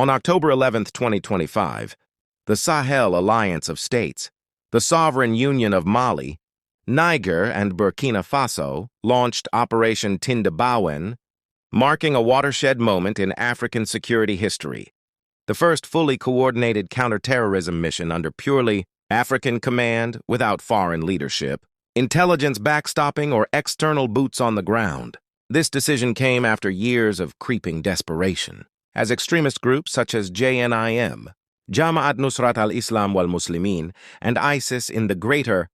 On October 11, 2025, the Sahel Alliance of States, the Sovereign Union of Mali, Niger, and Burkina Faso launched Operation Tindibawen, marking a watershed moment in African security history. The first fully coordinated counterterrorism mission under purely African command without foreign leadership, intelligence backstopping, or external boots on the ground. This decision came after years of creeping desperation, as extremist groups such as JNIM, Jama'at Nusrat al-Islam wal-Muslimin, and ISIS in the greater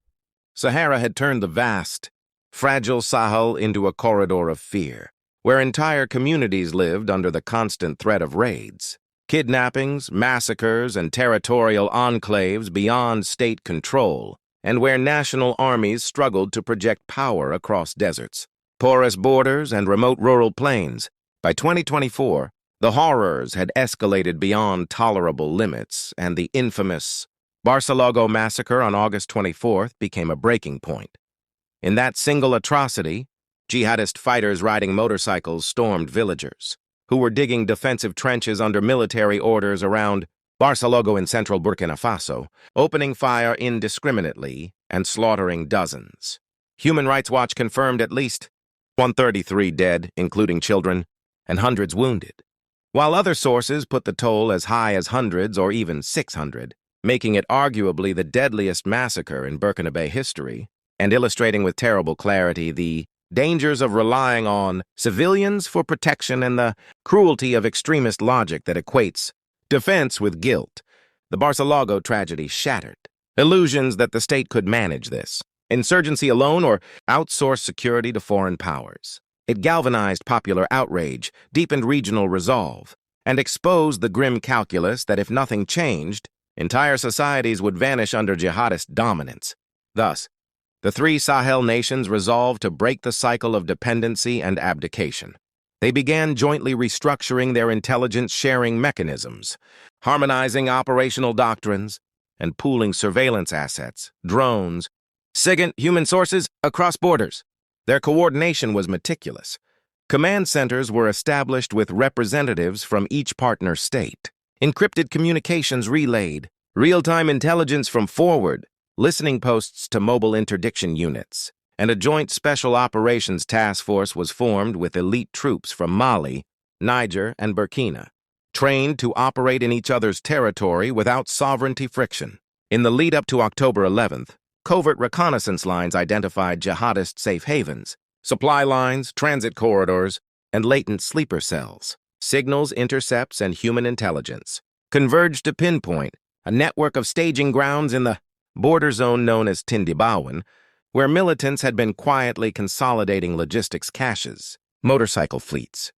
Sahara had turned the vast, fragile Sahel into a corridor of fear, where entire communities lived under the constant threat of raids, kidnappings, massacres, and territorial enclaves beyond state control, and where national armies struggled to project power across deserts, porous borders, and remote rural plains. By 2024, the horrors had escalated beyond tolerable limits, and the infamous Barcelona massacre on August 24th became a breaking point. In that single atrocity, jihadist fighters riding motorcycles stormed villagers, who were digging defensive trenches under military orders around Barcelona in central Burkina Faso, opening fire indiscriminately and slaughtering dozens. Human Rights Watch confirmed at least 133 dead, including children, and hundreds wounded, while other sources put the toll as high as hundreds or even 600, making it arguably the deadliest massacre in Burkina Faso history, and illustrating with terrible clarity the dangers of relying on civilians for protection and the cruelty of extremist logic that equates defense with guilt. The Barcelona tragedy shattered illusions that the state could manage this insurgency alone or outsource security to foreign powers. It galvanized popular outrage, deepened regional resolve, and exposed the grim calculus that if nothing changed, entire societies would vanish under jihadist dominance. Thus, the three Sahel nations resolved to break the cycle of dependency and abdication. They began jointly restructuring their intelligence-sharing mechanisms, harmonizing operational doctrines, and pooling surveillance assets, drones, SIGINT human sources across borders. Their coordination was meticulous. Command centers were established with representatives from each partner state. Encrypted communications relayed, real-time intelligence from forward, listening posts to mobile interdiction units, and a joint special operations task force was formed with elite troops from Mali, Niger, and Burkina, trained to operate in each other's territory without sovereignty friction. In the lead-up to October 11th, covert reconnaissance lines identified jihadist safe havens, supply lines, transit corridors, and latent sleeper cells. Signals, intercepts, and human intelligence converged to pinpoint a network of staging grounds in the border zone known as Tindibawen, where militants had been quietly consolidating logistics caches, motorcycle fleets,